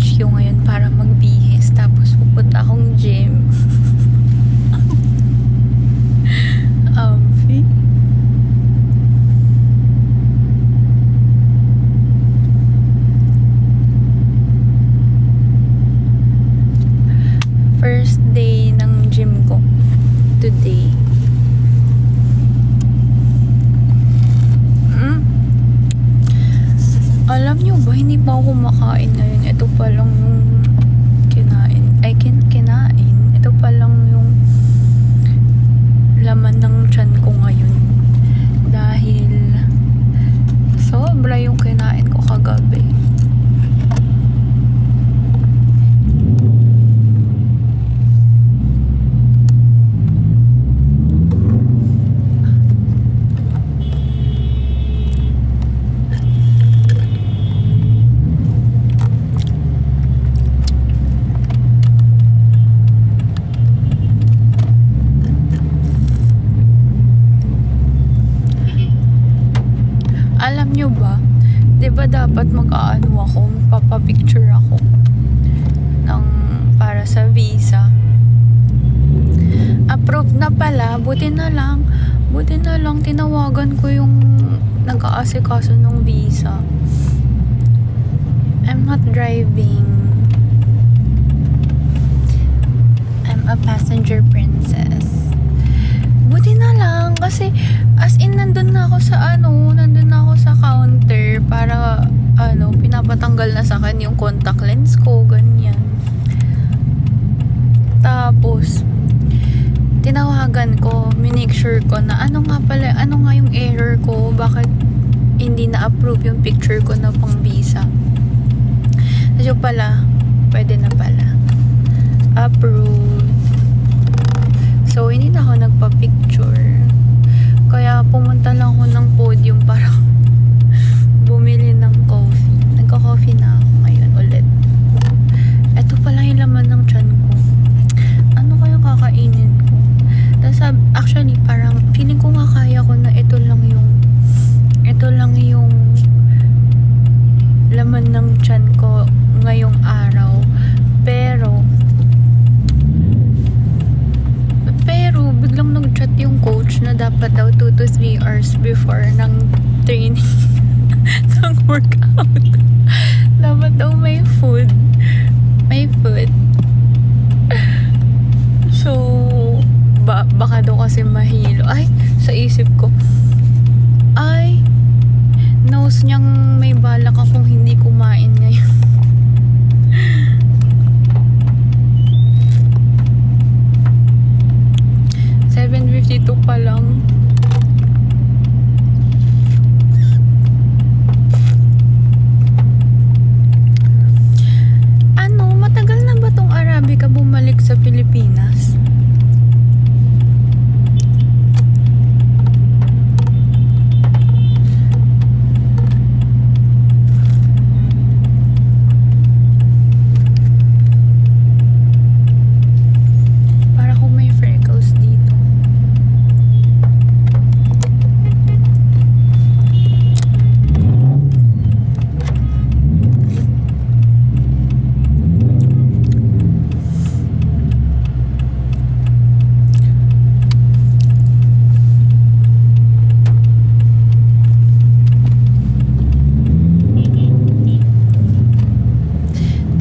HQ ngayon para magbihis. Tapos pupunta akong gym. Fee? First day ng gym ko today. Alam nyo ba, hindi pa ako kumakain ngayon. Ito pa lang yung kinain. Kinain. Ito pa lang yung laman ng tiyan ko ngayon. Dahil sobra yung kinain ko kagabi. Alam nyo ba, di ba dapat mag-aano ako, magpapapicture ako ng, para sa visa. Approved na pala, buti na lang tinawagan ko yung nag-aasikaso ng visa. I'm not driving. I'm a passenger princess. Buti na lang kasi as in nandun na ako sa counter para pinapatanggal na sa akin yung contact lens ko, ganyan. Tapos tinawagan ko, minake sure ko na ano nga yung error ko, bakit hindi na-approve yung picture ko na pang visa. So pala, pwede na pala. Approved. So, hindi na ako nagpa-picture. Kaya pumunta lang ako ng podium para bumili ng coffee. Nagka-coffee na ako ngayon ulit. Ito pala yung laman ng tiyan ko. Ano kayang kakainin ko? Tapos, actually, parang feeling ko nga kaya ko na ito lang yung laman ng tiyan ko ngayong araw. Pero biglang nag-chat yung coach na dapat daw 2 to 3 hours before ng training ng workout. Dapat daw may food. So, baka daw kasi mahilo. Ay, sa isip ko, knows niyang may balak akong hindi kumain ngayon. 7:52 pa lang. Matagal na ba tong Arabica bumalik sa Pilipinas?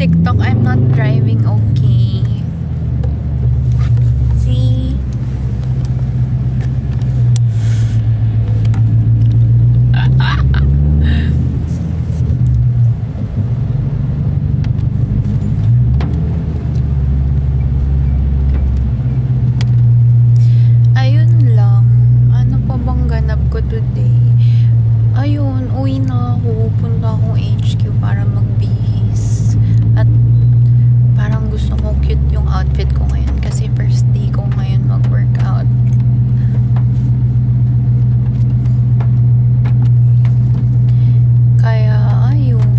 TikTok, I'm not driving, okay. See? Ayun lang. Ano pa bang ganap ko today? Ayun, uwi na ako. Punta akong HQ para magbihis. At parang gusto ko cute yung outfit ko ngayon kasi first day ko ngayon mag-workout. Kaya ayun.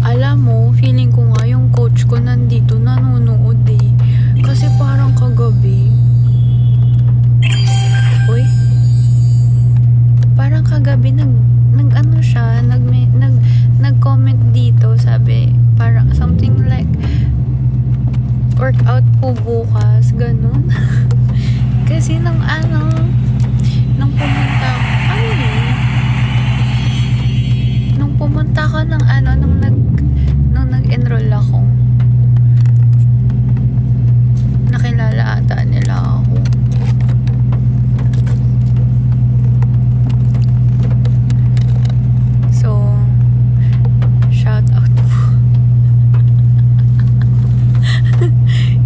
Alam mo, feeling ko nga yung coach ko nandito nanonood eh. po bukas, ganun. Kasi nung pumunta ako, nung pumunta ako nung nag-enroll ako, nakilala ata nila ako. So, shout out po.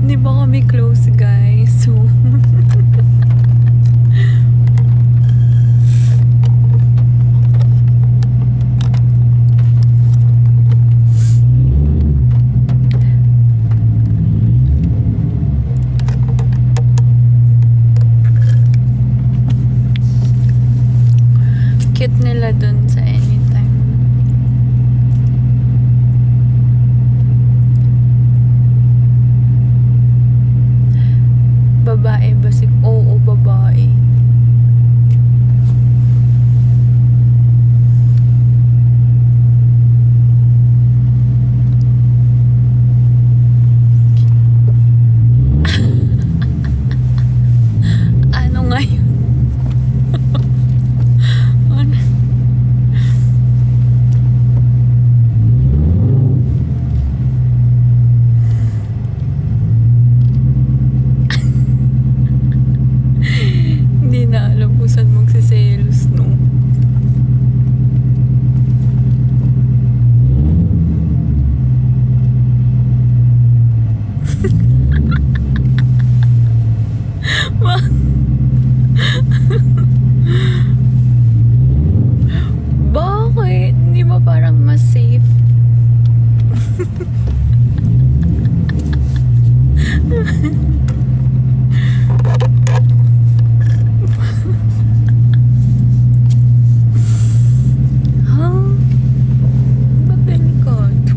Hindi ba kami close, guys? So, cute nila dun sa Anytime. Babae ba si... Oo, babae. Ano nga yun? Ano? Hindi na alam kung saan magsiselos, no? Bakit? Hindi ba parang mas safe? Ha? Ba't delikado?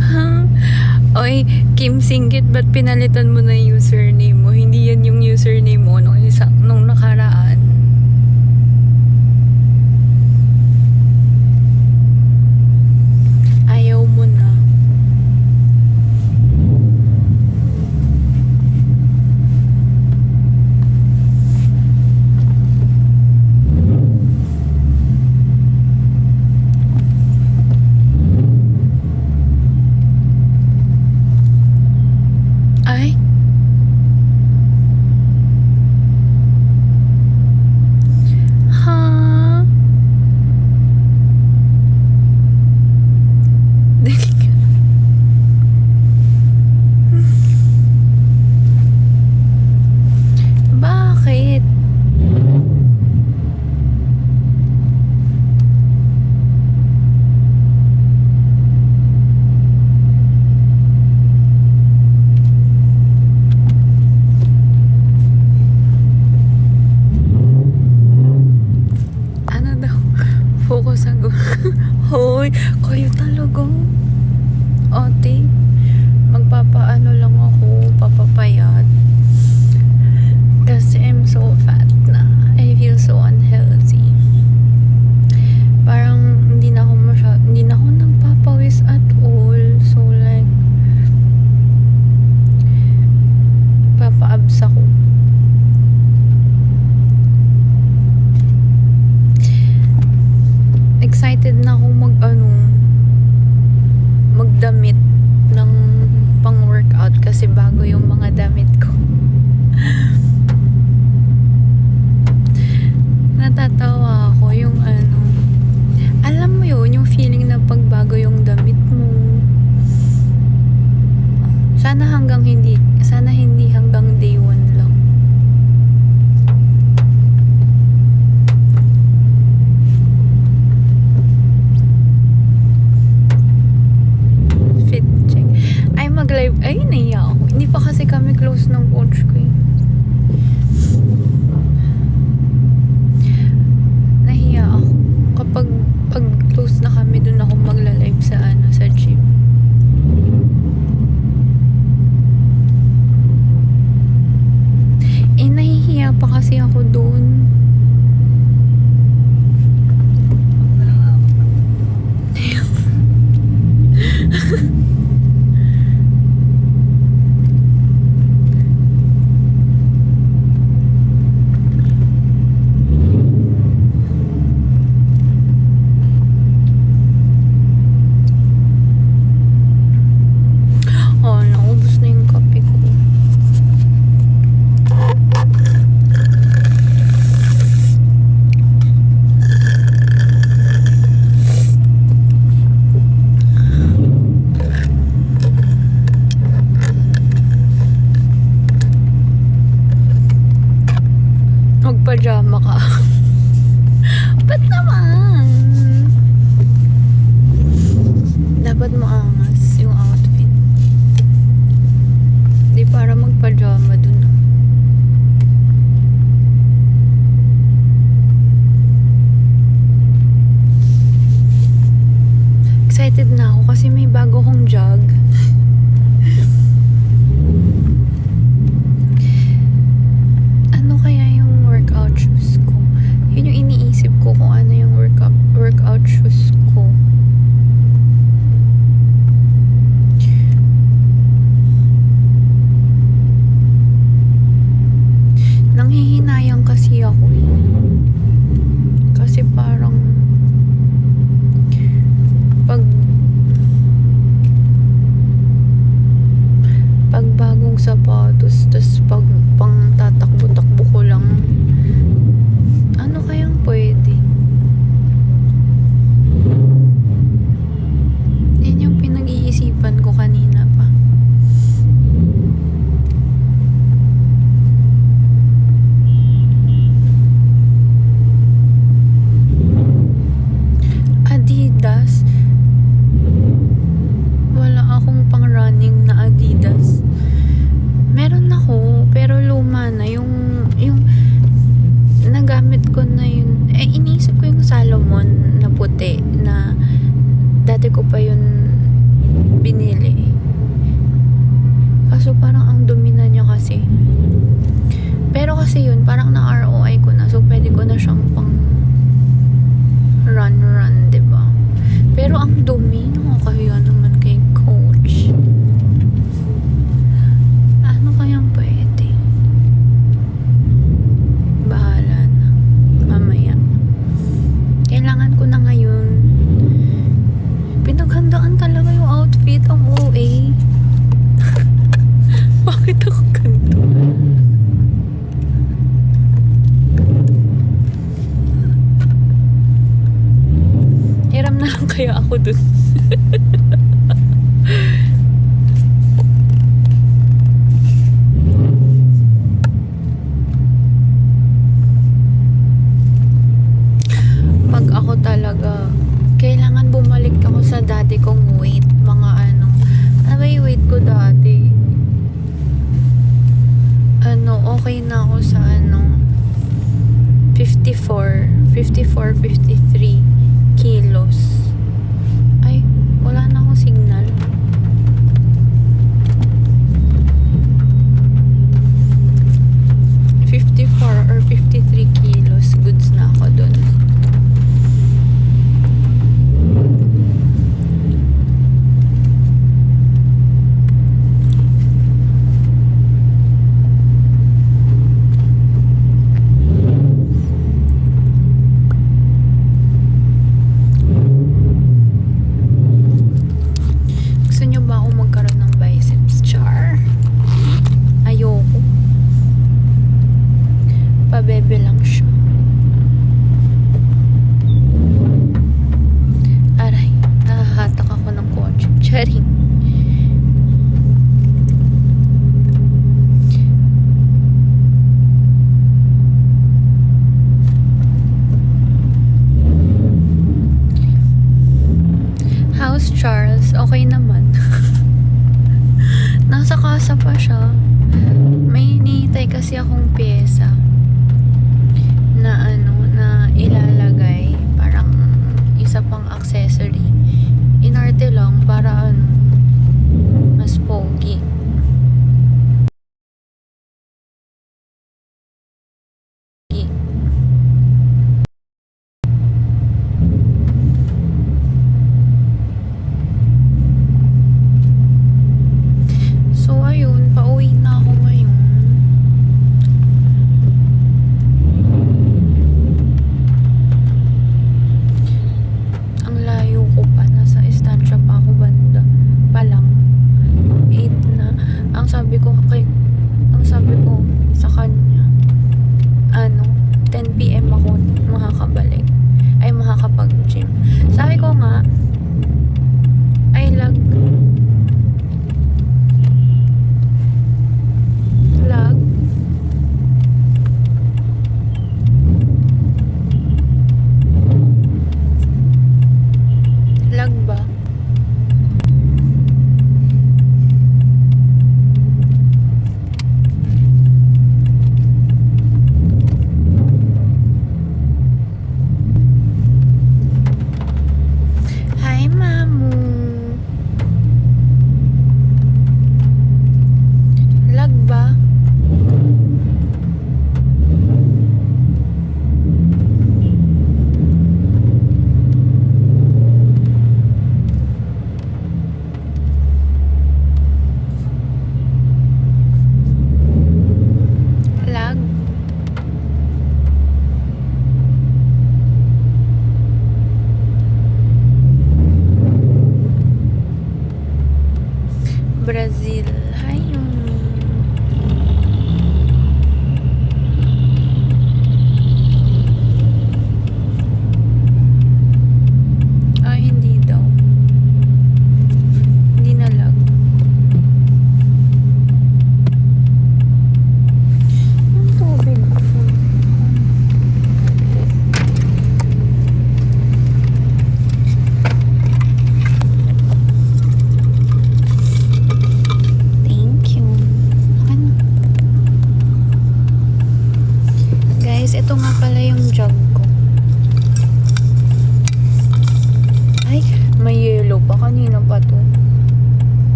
Ha? Oy, Kim Singkit, ba't pinalitan mo na yung username mo? Hindi yan yung username mo nung nakaraan. Ayaw mo na. Ay? Ha? Delikado. Bakit? Ano daw? Focus ang Hoy, kayo talaga. Ate, magpapaano lang ako, papapayat. Kasi I'm so fat na. I feel so unhealthy. Parang hindi na ako nagpapawis at all. So like, papa-abs ako. Excited na akong magdamit ng pang-workout kasi bago yung mga damit ko. Natatawa ako yung alam mo yun, yung feeling na pagbago yung damit mo. Sana hindi hanggang day 1 lang. Fit check. Ay, mag-live. Ay, naiya ako. Hindi pa kasi kami close ng coach ko eh. Nahiya ako. Kapag close na kami, dun ako magla-live sa gym. Eh, nahihiya pa kasi ako dun. magpa-pajama ka. Ba't naman? Dapat maangas yung outfit. Di para magpa-pajama dun. Excited na ako kasi may bago kong jog. Ano kaya yung workout shoes ko? Yun yung iniisip ko kung ano yung workout shoes ko. Nanghihinayang kasi ako eh. Kasi parang pag bagong sapatos, tas pag pang tatakbo-takbo ko lang, ano kayang pwede? Yan yung pinag-iisipan ko kanina pa. Adidas. Wala akong pang running na Adidas. Meron ako, pero luma na. Yung nagamit ko na yun. Iniisip ko yung Salomon na puti na dati ko pa yun binili. Kaso parang ang dumi na niya kasi. Pero kasi yun, parang na ROI ko na. So, pwede ko na siyang pang run, diba? Pero ang dumi, nakakahiya naman kay coach. Ano kayang pwede? Bahala na. Mamaya. Kailangan ko na ngayon. Pinaghandaan talaga yung outfit. Ang OA. Bakit ako ganito? Hiram na lang kaya ako dun. Pag ako talaga, kailangan bumalik ako sa dati kong weight. Mga ano ba yung weight ko dati? Okay na ako sa 53 kilos. Ay, wala na akong signal. or 53 kilos. Goods na ako dun. Bebe lang siya. Aray, nakahatak ako ng kotse. Charing. How's Charles? Okay naman. Nasa kasa pa siya. May hinihintay kasi akong pyesa na na ilalagay, parang isa pang accessory. Inarte lang para mas pogi. So ayun, pauwi na ako ngayon. Ang layo ko pa, nasa Estancia pa ako banda.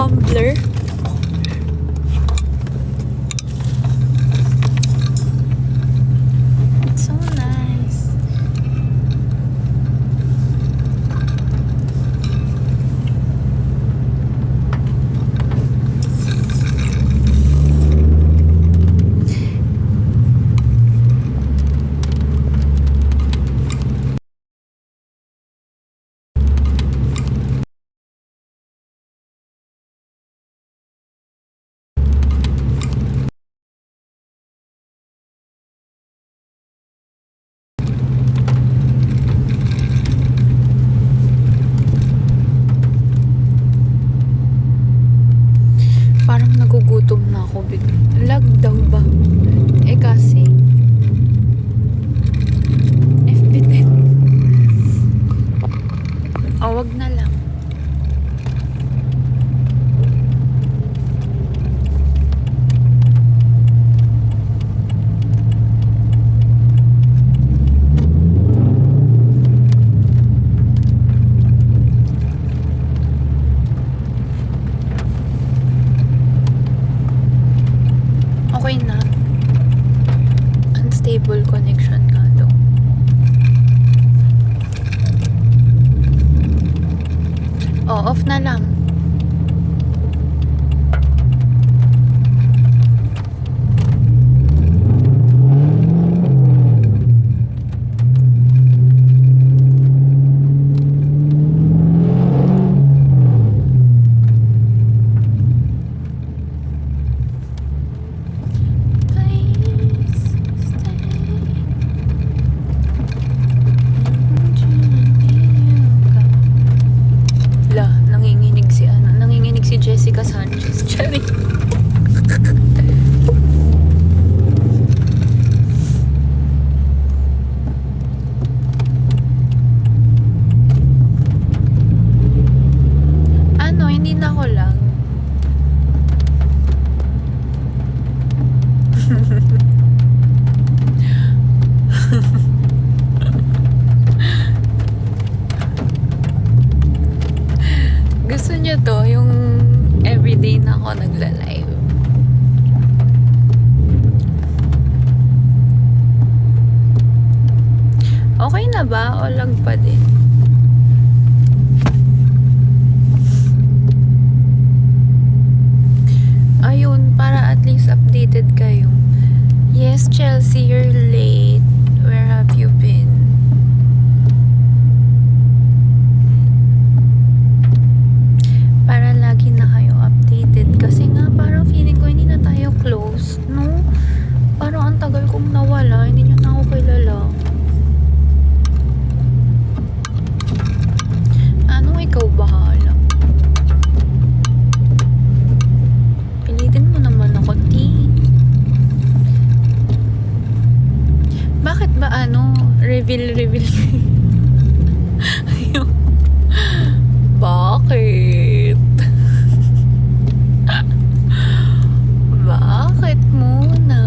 Tumblr. It's so nice. Parang nagugutom na ako bigla. Lag daw ba? Eh kasi FB din. O wag na lang. Okay na. Unstable connection nga daw. Off na lang. Si Jessica Sanchez. Charing. Ano, hindi na ako lang. Gusto niyo to, yung everyday na ako nagla-live. Okay na ba? O lag pa din? Ayun, para at least updated kayo. Yes, Chelsea, you're late. Where have you been? Para lagi na kayo updated. Kasi nga, parang feeling ko hindi na tayo close, no? Parang ang tagal kong nawala. Hindi nyo na ako kilala. Ano, ikaw bahala. Pilitin mo naman ako, T. Bakit ba reveal? Ayun. Bakit? Bakit muna?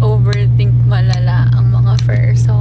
Overthink malala ang mga person.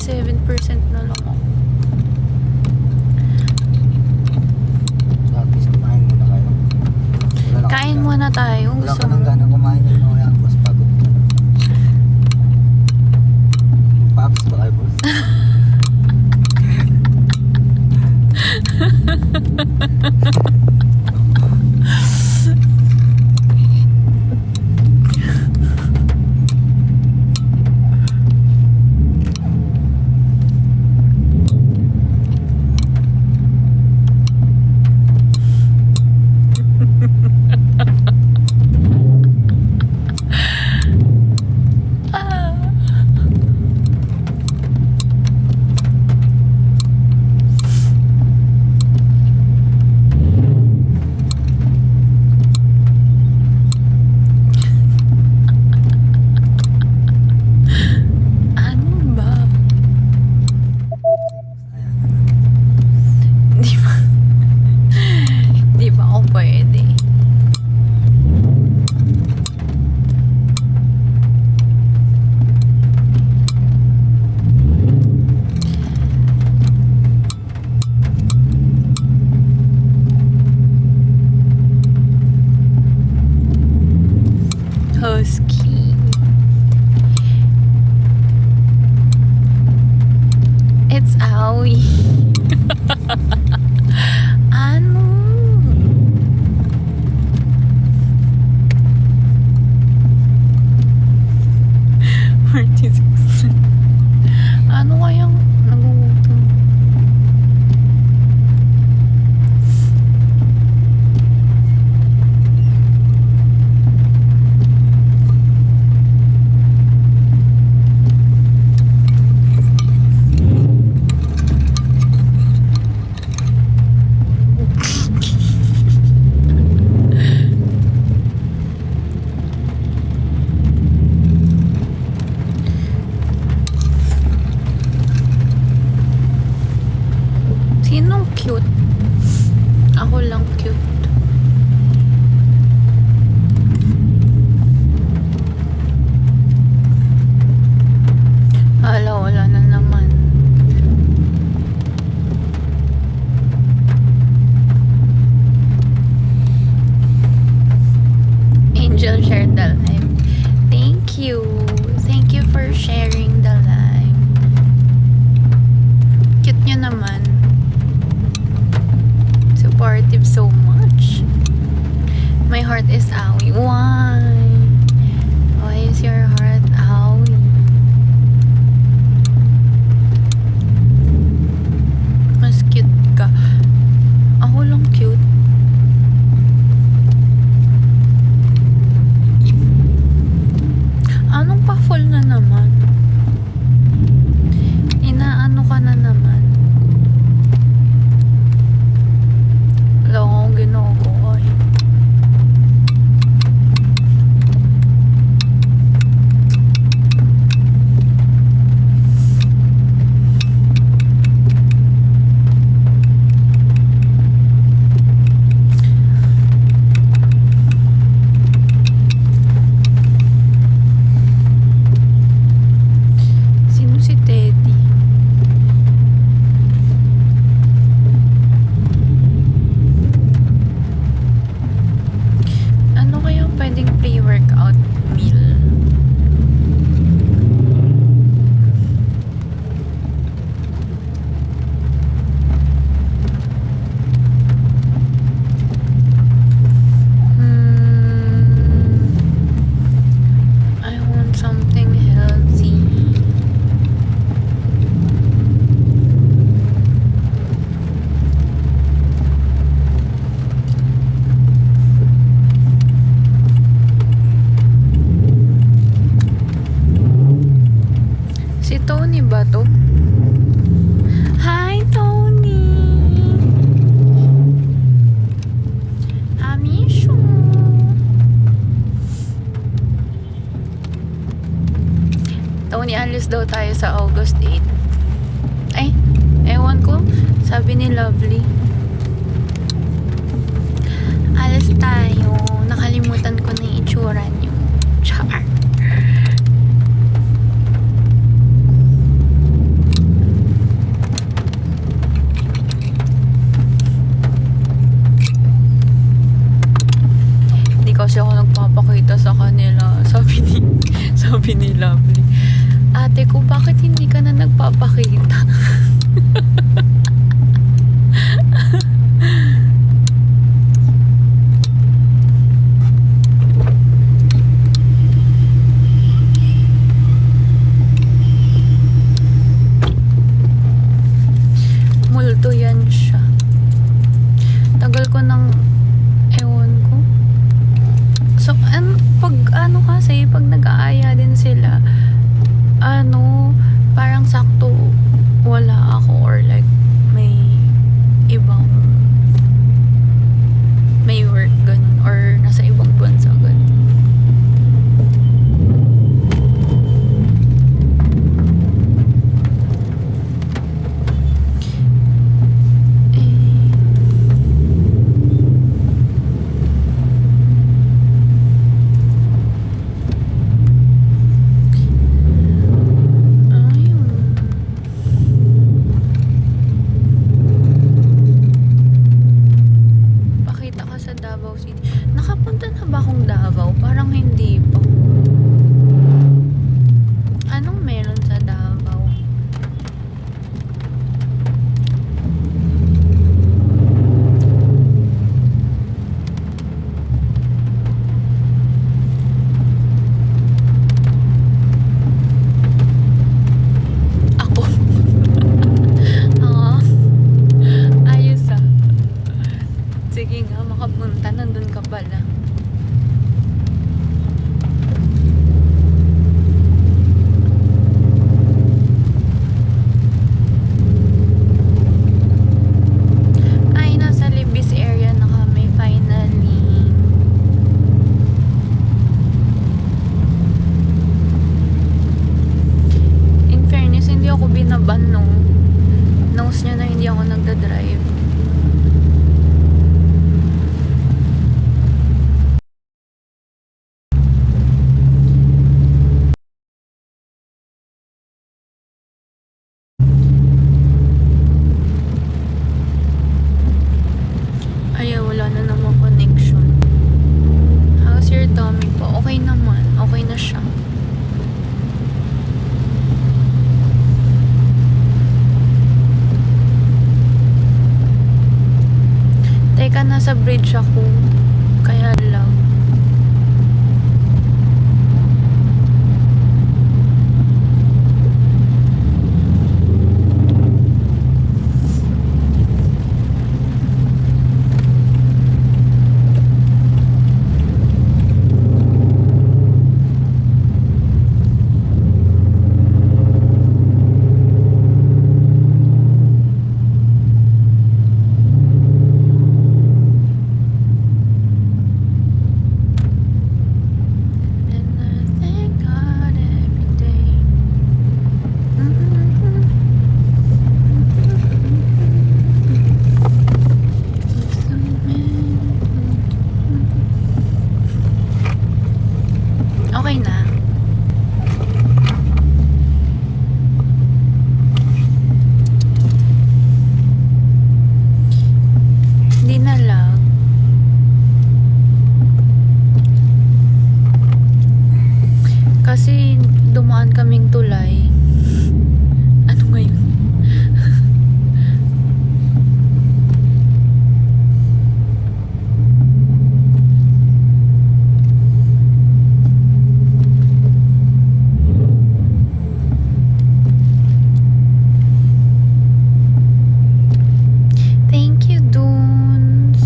97% na lang ako. So at least kumain muna kayo. Kain muna tayo. Wala Gusto ka nang mo? gana kumain yun. Mamaya boss, pagod ka na. Paabs ba kayo boss? Ano ba? Ayan. Di ba? Di ba ako pwede? Husky. It's Aoi. Ano? Ano kayang nagugutom? Sinong cute? Ako lang cute. Hala, wala na naman. Angel shared the live. Thank you. Thank you for sharing the live. Cute nyo naman. Supportive so much. My heart is Aoi. Why? Why is your heart Aoi? Mas cute ka. Ako lang cute. Anong pa-full na naman? Inaano ka na naman? Wala akong ginagawa eh. Sino si Teddy? Ano kaya pwedeng pre-workout meal? I want something healthy. Si Tony ba to? Hi, Tony! Amishu! Tony, alis daw tayo sa August 8. Ay, ewan ko. Sabi ni Lovely. Alis tayo. Nakalimutan ko na yung itsura niyo. Char. ate ko, bakit hindi ka na nagpapakita? Multo yan siya. Tagal ko nang ewan ko. So, pag ano kasi, pag nag-aaya din sila, parang sakto wala ako or like may ibang may work ganun or nasa ibang bansa ganun. Pakita ka sa Davao City. Nakapunta na ba akong Davao? Parang hindi pa. Anong meron sa Davao? Ako. Oo. Ayos ah. Sige nga, makapunta. Nandun ka pala. Ay, nasa Libis area na kami finally. In fairness, hindi ako binaban nung nose niya na hindi ako nagdadrive. Ay, wala na namang connection. How's your tummy po? Okay naman. Okay na siya. Teka, nasa bridge ako. Kaya lang. And I thank God every day. Okay na. Hindi na lang. Kasi dumaan kaming tulay. Ano ngayon? Thank you, Dunes.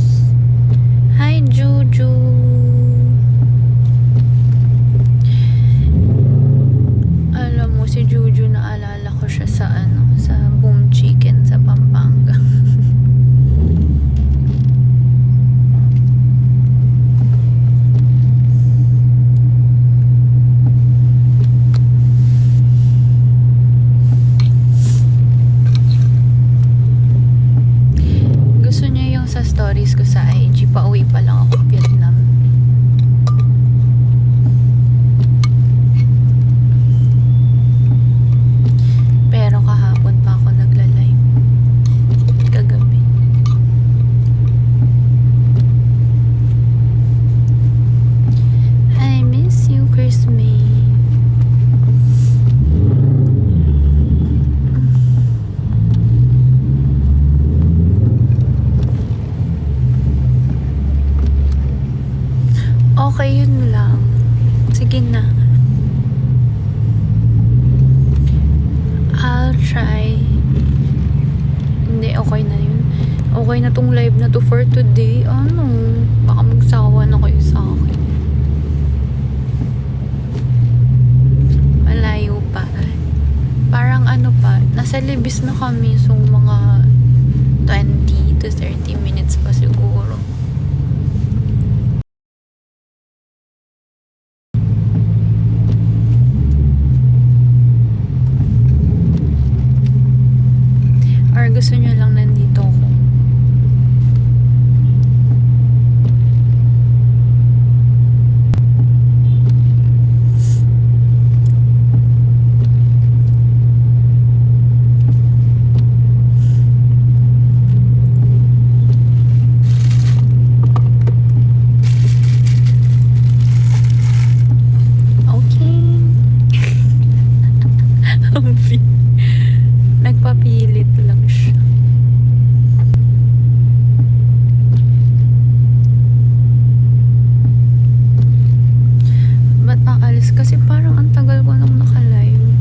Hi, Juju. Alam mo, si Juju, naalala ko siya sa sa Boom Chicken sa Pampanga. Gusto niya yung sa stories ko sa IG. Pauwi pa lang ako Vietnam. Pero kahapon pa ako nagla-live. Kagabi. I miss you, Chris May. Okay na tong live na to for today. Ano? Baka magsawa na kayo sa akin. Malayo pa. Parang ano pa, nasa Libis na kami. So, mga 20 to 30 minutes pa siguro. Or gusto nyo lang nandito ako? Okay. Nagpapilit lang siya. Ba't aalis? Kasi parang ang tagal ko nang naka-live.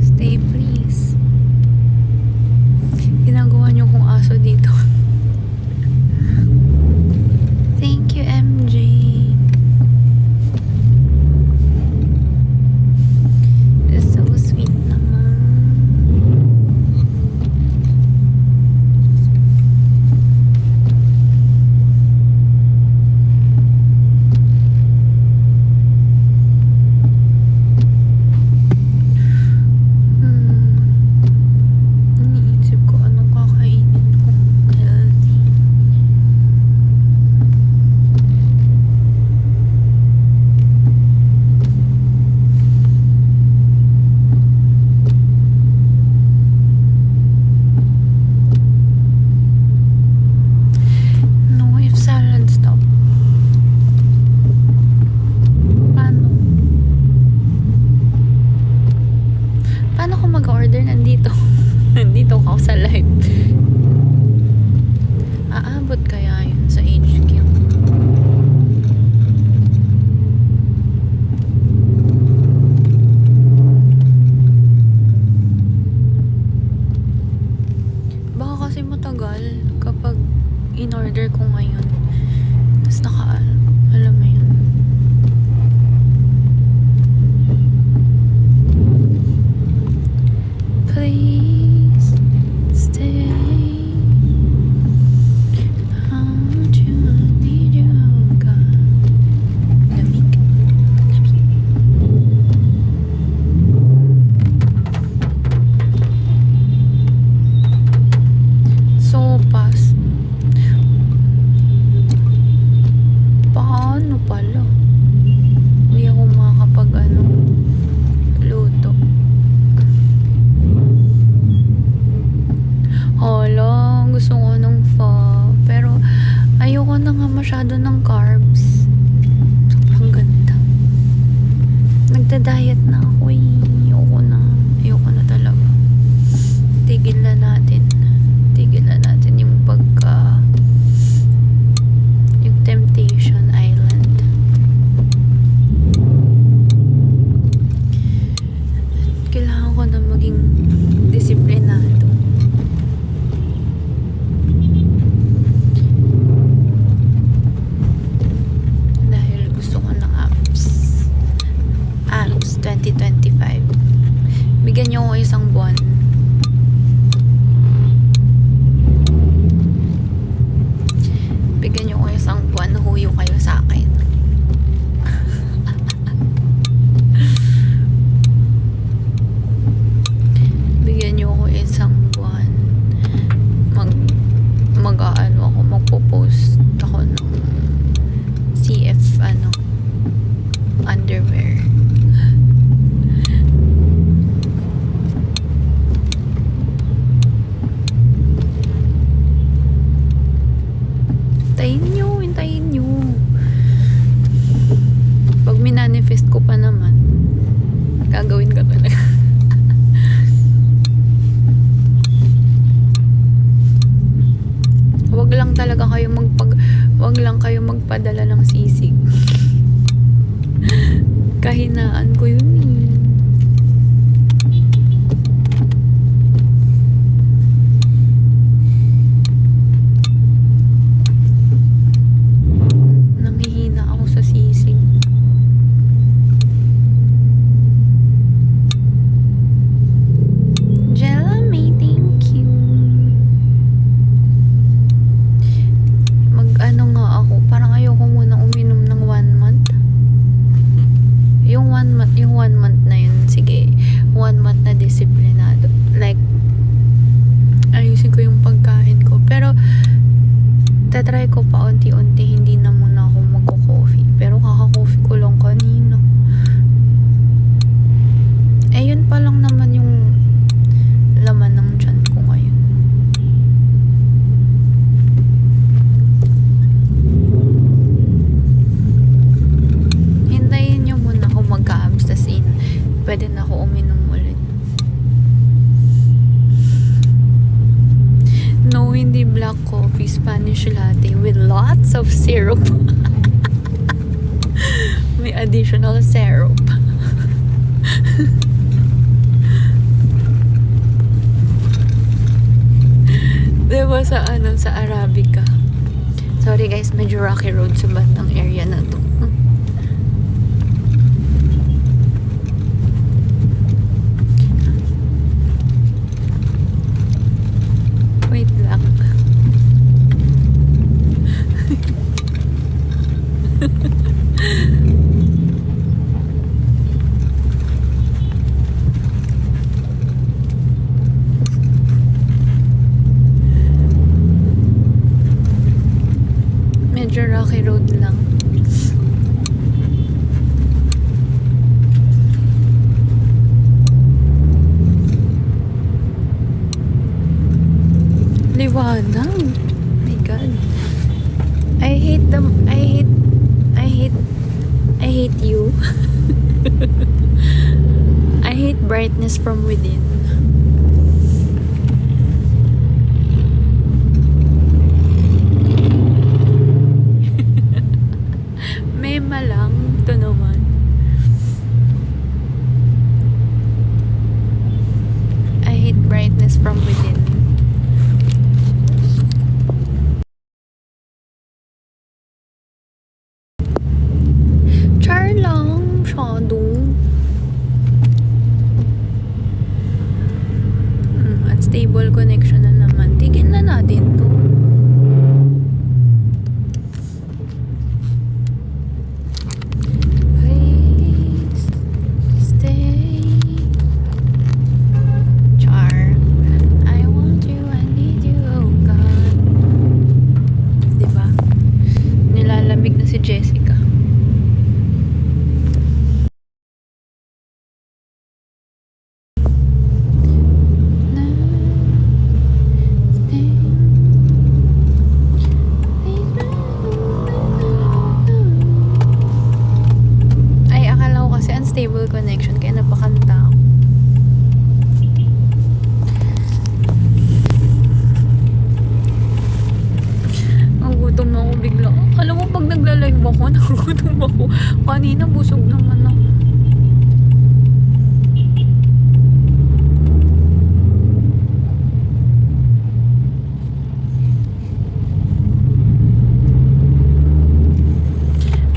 Stay please. Ginagawa niyo kong aso dito. Thank you, MJ. It's so sweet naman. Iniisip ko anong kakainin kong healthy. No, if salad stop. Paano? Paano ko mag-order nandito? Nandito ako sa live. Aabot kaya yun sa HQ? Baka kasi matagal kapag in-order ko ngayon. Tapos alam mo yun. Please stay. Need you, God. Lamig. Sopas. Paano pala? Hindi ako makakapag luto. Hala, gusto ko ng pho. Pero ayoko na nga masyado ng carbs. Sobrang ganda. Nagda-diet na ako eh. Ayoko na talaga. Tigil na natin yung yung Temptation Island. Kailangan ko na maging disiplinado. Dahil gusto ko ng abs 2025. Bigyan niyo ako isang buwan. Bigyan niyo ako isang buwan, huyo kayo sa akin. Bigyan niyo ako isang buwan. Magpo-post ako ng CF underwear. Hintayin nyo. Pag minanifest ko pa naman, gagawin ka talaga. Wag lang talaga kayo Huwag lang kayo magpadala ng sisig. Kahinaan ko yun eh. Nangihina ako sa sisig. Jelly, thank you. Mag-ano nga ako, parang ayoko muna uminom ng 1 month. Yung 1 month na yun, sige, 1 month na disiplinado. Like, ayusin ko yung pagkain ko. Pero, tatry ko pa unti-unti, hindi na muna ako magko-coffee. Pero kaka-coffee ko lang kanina. Eh, yun pa lang naman yung laman ng tiyan ko ngayon. Hintayin nyo muna ako magka-abs, tas pwede na ako uminom ulit. No, hindi black coffee, Spanish latte with lots of syrup. May additional syrup. Diba sa Arabica? Sorry guys, medyo rocky road sa bandang area na to. Wait lang. Medyo rocky road lang. Liwanag. My God. I hate you. I hate brightness from within. Mema lang. Ito naman. I hate brightness from within. Char lang. Shadow. Unstable connection na naman. Tigil na natin to. Please stay. Char. I want you, I need you, oh God. Diba? Nilalamig na si Jessica. Ay, akala ko kasi unstable connection kaya napakanta ako. Nagugutom ako bigla. Alam mo, pag nagla-live ako, nagugutom ako. Kanina, busog naman ako.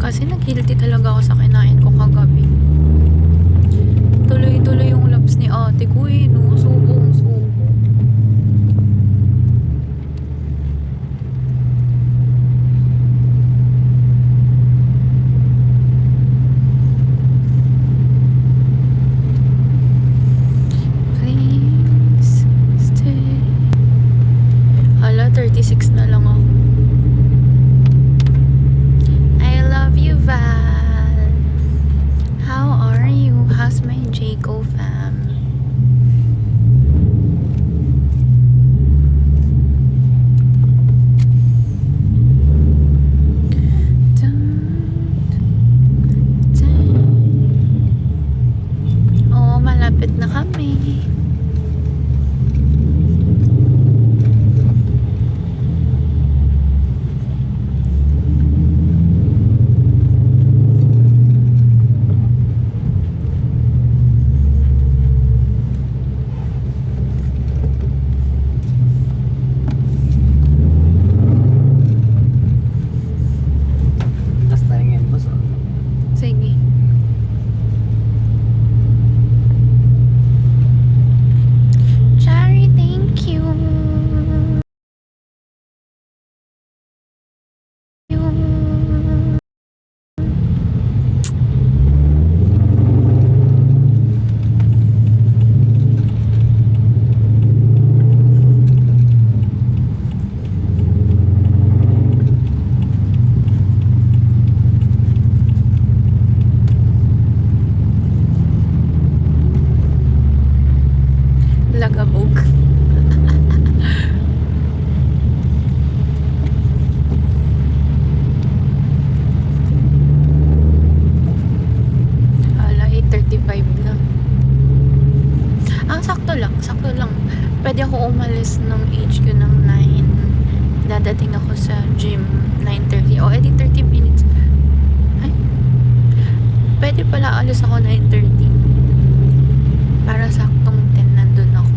Kasi nag-guilty talaga ako sa kinain ko kagabi. Tuloy-tuloy yung labs ni ate ko eh, no? Subong-subo. Please stay. Hala, 36 na lang ako. I love you, Val. How are you? How's my Jaco fam? Oh, malapit na kami. Umalis ako 9:30. Para saktong 10 nandun ako.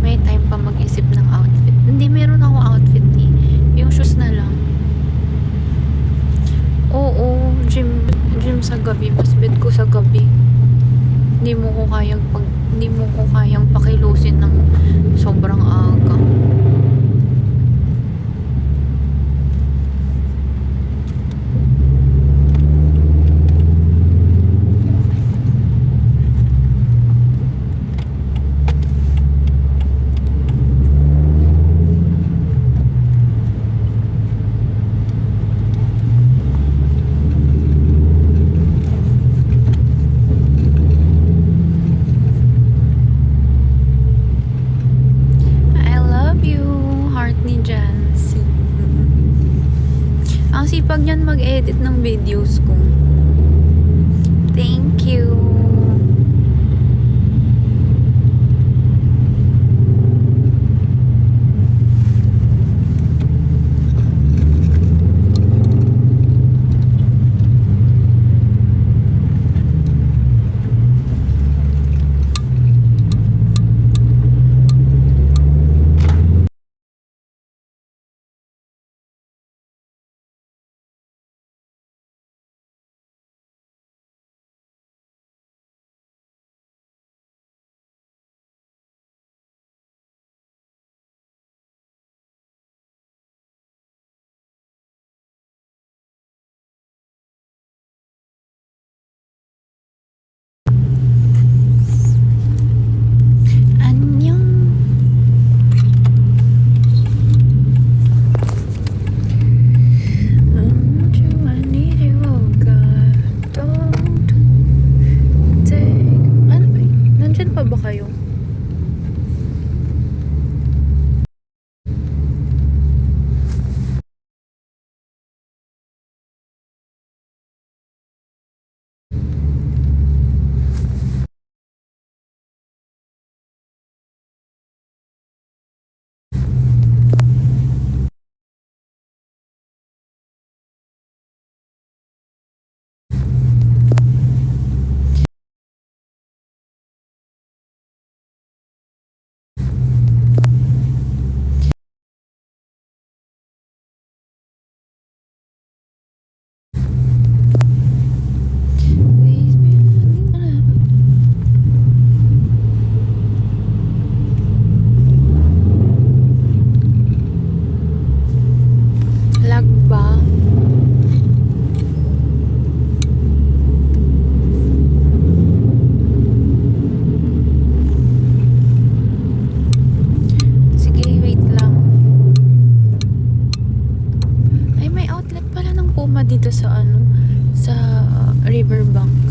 May time pa mag-isip ng outfit. Hindi, meron ako outfit eh. Yung shoes na lang. Oo, gym sa gabi. Mas bet ko sa gabi. Hindi mo ko kayang pakilusin ng sobrang aga. I love you, heart ni Jancy. Ang sipag niyan mag-edit ng videos ko. Thank you. Annyeong. Don't you, I need you, oh God. Don't take... Ano ba? Nandyan pa ba kayo? Lag ba? Sige, wait lang. Ay, may outlet pala ng Puma dito sa sa Riverbanks.